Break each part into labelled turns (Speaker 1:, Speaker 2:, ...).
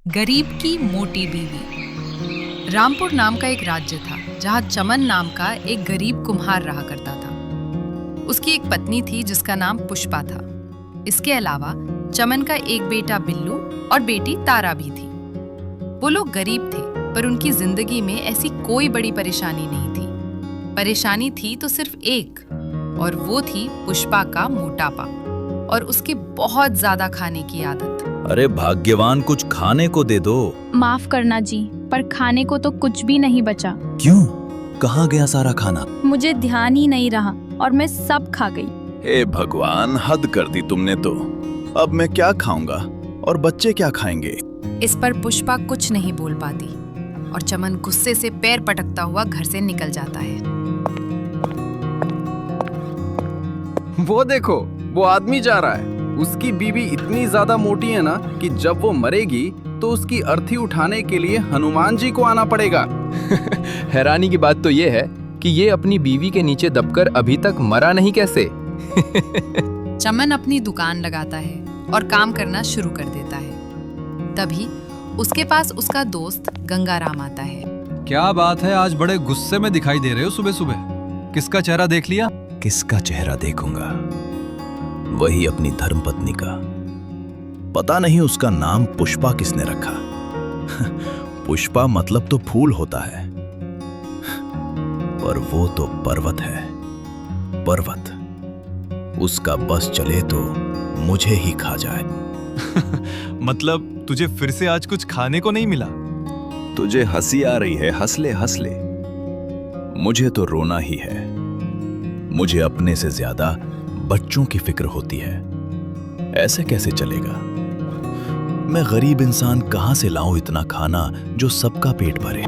Speaker 1: गरीब की मोटी बीवी। रामपुर नाम का एक राज्य था जहां चमन नाम का एक गरीब कुम्हार रहा करता था। उसकी एक पत्नी थी जिसका नाम पुष्पा था। इसके अलावा चमन का एक बेटा बिल्लू और बेटी तारा भी थी। वो लोग गरीब थे पर उनकी जिंदगी में ऐसी कोई बड़ी परेशानी नहीं थी। परेशानी थी तो सिर्फ एक, और वो थी पुष्पा का मोटापा और उसकी बहुत ज्यादा खाने की आदत।
Speaker 2: अरे भाग्यवान, कुछ खाने को दे दो।
Speaker 3: माफ करना जी, पर खाने को तो कुछ भी नहीं बचा।
Speaker 2: क्यों? कहाँ गया सारा खाना?
Speaker 3: मुझे ध्यान ही नहीं रहा और मैं सब खा गई।
Speaker 2: हे भगवान, हद कर दी तुमने तो। अब मैं क्या खाऊंगा और बच्चे क्या खाएंगे?
Speaker 1: इस पर पुष्पा कुछ नहीं बोल पाती और चमन गुस्से से पैर पटकता हुआ घर से निकल जाता है।
Speaker 4: वो देखो, वो आदमी जा रहा है। उसकी बीवी इतनी ज्यादा मोटी है ना कि जब वो मरेगी तो उसकी अर्थी उठाने के लिए हनुमान जी को आना पड़ेगा।
Speaker 5: हैरानी की बात तो ये है कि ये अपनी बीवी के नीचे दबकर अभी तक मरा नहीं कैसे।
Speaker 1: चमन अपनी दुकान लगाता है और काम करना शुरू कर देता है। तभी उसके पास उसका दोस्त गंगाराम आता है।
Speaker 6: क्या बात है, आज बड़े गुस्से में दिखाई दे रहे हो सुबह सुबह। किसका चेहरा देख लिया?
Speaker 2: किसका चेहरा देखूंगा? वही अपनी धर्मपत्नी का। पता नहीं उसका नाम पुष्पा किसने रखा। पुष्पा मतलब तो फूल होता है, पर वो तो पर्वत है। पर्वत। उसका बस चले तो मुझे ही खा जाए।
Speaker 6: मतलब तुझे फिर से आज कुछ खाने को नहीं मिला?
Speaker 2: तुझे हंसी आ रही है? हंस ले हंस ले। मुझे तो रोना ही है। मुझे अपने से ज्यादा बच्चों की फिक्र होती है। ऐसे कैसे चलेगा? मैं गरीब इंसान कहां से लाऊं इतना खाना जो सबका पेट भरे?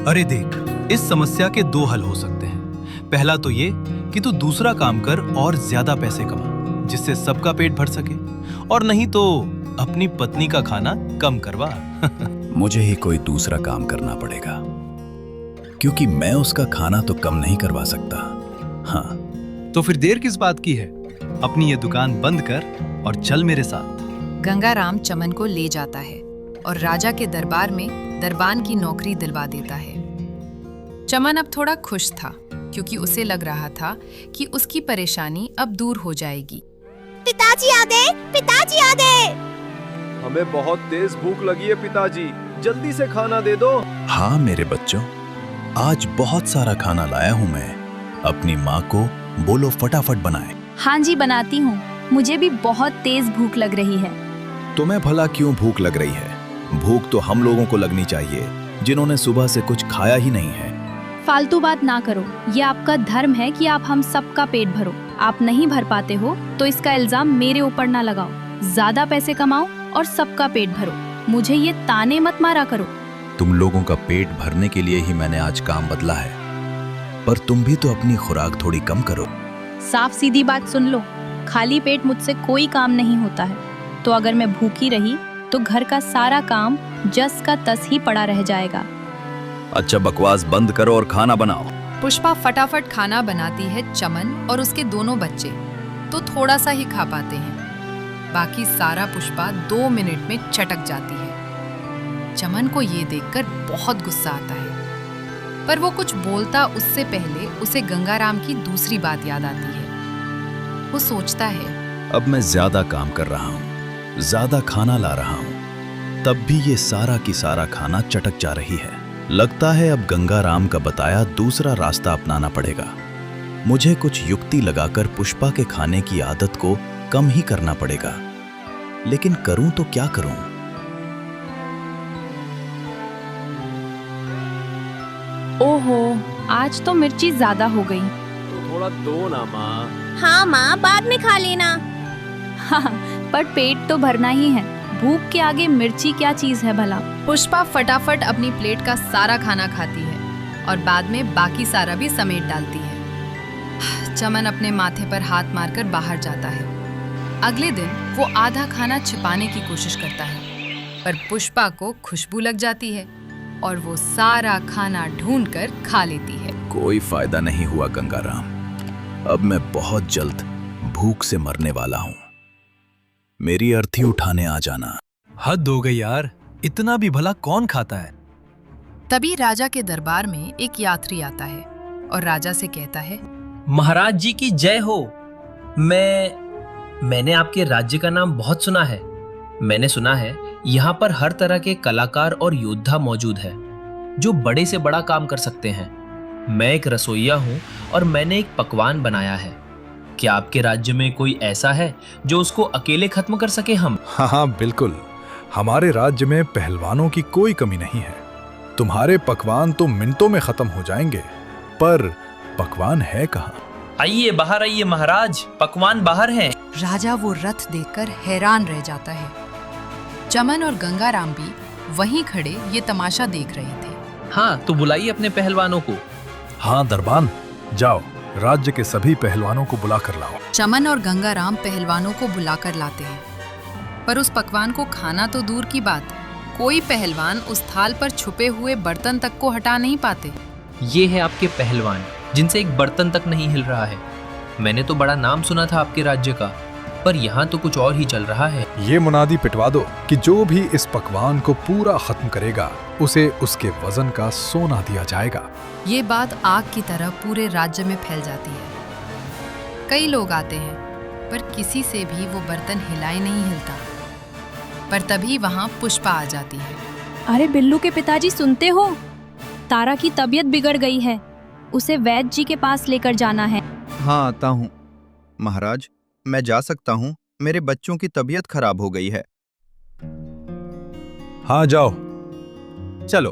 Speaker 6: अरे देख, इस समस्या के दो हल हो सकते हैं। पहला तो ये कि तू दूसरा काम कर और ज्यादा पैसे कमा, जिससे सबका पेट भर सके, और नहीं तो अपनी पत्नी का खाना कम करवा।
Speaker 2: मुझे ही कोई दूसरा काम करना पड़ेगा, क्योंकि मैं उसका खाना तो कम नहीं करवा सकता। हाँ,
Speaker 6: तो फिर देर किस बात की है? अपनी ये दुकान बंद कर और चल मेरे साथ।
Speaker 1: गंगाराम चमन को ले जाता है और राजा के दरबार में दरबान की नौकरी दिलवा देता है। चमन अब थोड़ा खुश था क्योंकि उसे लग रहा था कि उसकी परेशानी अब दूर हो जाएगी।
Speaker 7: पिताजी आ गए, पिताजी आ गए।
Speaker 4: हमें बहुत तेज भूख लगी है पिताजी, जल्दी से खाना दे दो।
Speaker 2: हाँ मेरे बच्चों, आज बहुत सारा खाना लाया हूं मैं। अपनी माँ को बोलो फटाफट बनाए।
Speaker 3: हाँ जी, बनाती हूँ। मुझे भी बहुत तेज भूख लग रही है।
Speaker 2: तुम्हें भला क्यों भूख लग रही है? भूख तो हम लोगों को लगनी चाहिए जिन्होंने सुबह से कुछ खाया ही नहीं है।
Speaker 3: फालतू बात ना करो। ये आपका धर्म है कि आप हम सबका पेट भरो। आप नहीं भर पाते हो तो इसका इल्जाम मेरे ऊपर ना लगाओ। ज्यादा पैसे कमाओ और सबका पेट भरो। मुझे ये ताने मत मारा करो।
Speaker 2: तुम लोगों का पेट भरने के लिए ही मैंने आज काम बदला है, पर तुम भी तो अपनी खुराक थोड़ी कम करो।
Speaker 3: साफ सीधी बात सुन लो, खाली पेट मुझसे कोई काम नहीं होता है। तो अगर मैं भूखी रही तो घर का सारा काम जस का तस ही पड़ा रह जाएगा।
Speaker 2: अच्छा, बकवास बंद करो और खाना बनाओ।
Speaker 1: पुष्पा फटाफट खाना बनाती है। चमन और उसके दोनों बच्चे तो थोड़ा सा ही खा पाते हैं। बाकी सारा पुष्पा 2 मिनट में चटक जाती है। चमन को ये देखकर बहुत गुस्सा आता है, पर वो कुछ बोलता उससे पहले उसे गंगाराम की दूसरी बात याद आती है। वो सोचता है,
Speaker 2: अब मैं ज्यादा काम कर रहा हूँ, ज्यादा खाना ला रहा हूँ, तब भी ये सारा की सारा खाना चटक जा रही है। लगता है अब गंगाराम का बताया दूसरा रास्ता अपनाना पड़ेगा। मुझे कुछ युक्ति लगाकर पुष्पा के खाने की आदत को कम ही करना पड़ेगा। लेकिन करूं तो क्या करूं?
Speaker 3: ओहो, आज तो मिर्ची ज्यादा हो गई।
Speaker 4: तो थोड़ा दो ना माँ।
Speaker 7: हाँ माँ, बाद में खा लेना।
Speaker 3: हाँ, पर पेट तो भरना ही है। भूख के आगे मिर्ची क्या चीज है भला।
Speaker 1: पुष्पा फटाफट अपनी प्लेट का सारा खाना खाती है और बाद में बाकी सारा भी समेट डालती है। चमन अपने माथे पर हाथ मारकर बाहर जाता है। अगले दिन वो आधा खाना छिपाने की कोशिश करता है, पर पुष्पा को खुशबू लग जाती है और वो सारा खाना ढूंढकर खा लेती है।
Speaker 2: कोई फायदा नहीं हुआ गंगाराम। अब मैं बहुत जल्द भूख से मरने वाला हूँ। मेरी अर्थी उठाने आ जाना।
Speaker 6: हद हो गई यार, इतना भी भला कौन खाता है?
Speaker 1: तभी राजा के दरबार में एक यात्री आता है और राजा से कहता है,
Speaker 8: महाराज जी की जय हो। मैंने आपके राज्य का नाम बहुत सुना है। मैंने सुना है यहाँ पर हर तरह के कलाकार और योद्धा मौजूद है जो बड़े से बड़ा काम कर सकते हैं। मैं एक रसोइया हूँ और मैंने एक पकवान बनाया है। क्या आपके राज्य में कोई ऐसा है जो उसको अकेले खत्म कर सके हम?
Speaker 9: हाँ, बिल्कुल। हमारे राज्य में पहलवानों की कोई कमी नहीं है। तुम्हारे पकवान तो मिनटों में खत्म हो जाएंगे, पर पकवान है कहाँ?
Speaker 8: आइए, बाहर आइए महाराज, पकवान बाहर हैं।
Speaker 1: राजा वो रथ देखकर हैरान रह जाता है। चमन और गंगाराम भी वहीं खड़े ये तमाशा देख रहे थे।
Speaker 8: हाँ, तो बुलाइए अपने पहलवानों को।
Speaker 9: हाँ दरबान, जाओ राज्य के सभी पहलवानों को बुला कर लाओ।
Speaker 1: चमन और गंगाराम पहलवानों को बुलाकर लाते हैं, पर उस पकवान को खाना तो दूर की बात, कोई पहलवान उस थाल पर छुपे हुए बर्तन तक को हटा नहीं पाते।
Speaker 8: ये है आपके पहलवान जिनसे एक बर्तन तक नहीं हिल रहा है। मैंने तो बड़ा नाम सुना था आपके राज्य का, पर यहाँ तो कुछ और ही चल रहा है।
Speaker 9: ये मुनादी पिटवा दो कि जो भी इस पकवान को पूरा खत्म करेगा उसे उसके वजन का सोना दिया जाएगा।
Speaker 1: ये बात आग की तरह पूरे राज्य में फैल जाती है। कई लोग आते हैं, पर किसी से भी वो बर्तन हिलाए नहीं हिलता। पर तभी वहाँ पुष्पा आ जाती है।
Speaker 3: अरे बिल्लू के पिताजी, सुनते हो? तारा की तबीयत बिगड़ गई है, उसे वैद्य जी के पास लेकर जाना है।
Speaker 10: हाँ, आता हूँ महाराज, मैं जा सकता हूँ। मेरे बच्चों की तबीयत खराब हो गई है।
Speaker 9: हाँ जाओ।
Speaker 10: चलो।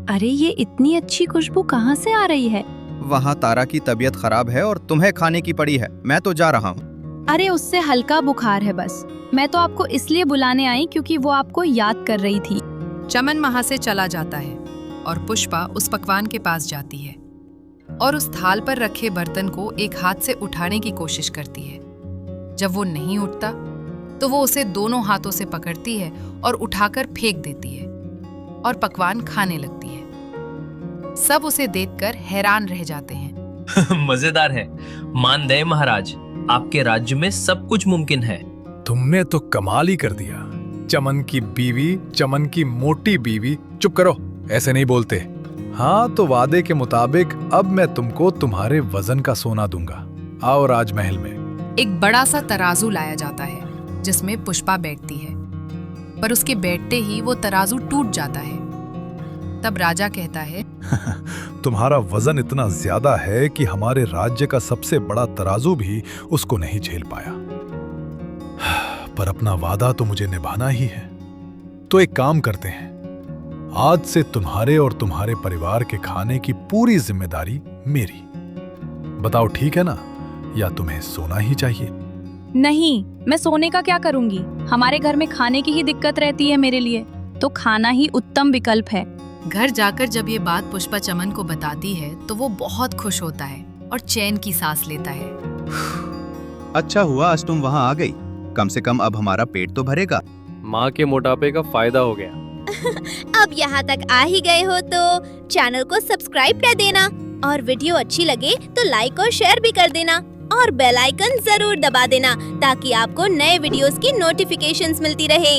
Speaker 3: अरे ये इतनी अच्छी खुशबू कहाँ से आ रही है?
Speaker 10: वहाँ तारा की तबीयत खराब है और तुम्हें खाने की पड़ी है। मैं तो जा रहा हूँ।
Speaker 3: अरे उससे हल्का बुखार है बस। मैं तो आपको इसलिए बुलाने आई क्योंकि वो आपको याद कर रही थी।
Speaker 1: चमन वहां से चला जाता है और पुष्पा उस पकवान के पास जाती है और उस थाल पर रखे बर्तन को एक हाथ से उठाने की कोशिश करती है। जब वो नहीं उठता तो वो उसे दोनों हाथों से पकड़ती है और उठाकर फेंक देती है और पकवान खाने लगती है। सब उसे देखकर हैरान रह जाते हैं।
Speaker 8: मजेदार है। मानदेय महाराज, आपके राज्य में सब कुछ मुमकिन है।
Speaker 9: तुमने तो कमाल ही कर दिया। चमन की बीवी, चमन की मोटी बीवी। चुप करो, ऐसे नहीं बोलते। हाँ, तो वादे के मुताबिक अब मैं तुमको तुम्हारे वजन का सोना दूंगा। आओ राजमहल में।
Speaker 1: एक बड़ा सा तराजू लाया जाता है जिसमें पुष्पा बैठती है, पर उसके बैठते ही वो तराजू टूट जाता है। तब राजा कहता है,
Speaker 9: तुम्हारा वजन इतना ज्यादा है कि हमारे राज्य का सबसे बड़ा तराजू भी उसको नहीं झेल पाया। पर अपना वादा तो मुझे निभाना ही है। तो एक काम करते हैं, आज से तुम्हारे और तुम्हारे परिवार के खाने की पूरी जिम्मेदारी मेरी। बताओ ठीक है ना, या तुम्हें सोना ही चाहिए?
Speaker 3: नहीं, मैं सोने का क्या करूंगी? हमारे घर में खाने की ही दिक्कत रहती है मेरे लिए, तो खाना ही उत्तम विकल्प है।
Speaker 1: घर जाकर जब ये बात पुष्पा चमन को बताती है तो वो बहुत खुश होता है और चैन की सांस लेता है।
Speaker 10: अच्छा हुआ आज तुम वहाँ आ गई। कम से कम अब हमारा पेट तो भरेगा।
Speaker 5: माँ के मोटापे का फायदा हो गया।
Speaker 7: अब यहाँ तक आ ही गए हो तो चैनल को सब्सक्राइब कर देना और वीडियो अच्छी लगे तो लाइक और शेयर भी कर देना और बेल आइकन जरूर दबा देना ताकि आपको नए वीडियोस की नोटिफिकेशंस मिलती रहे।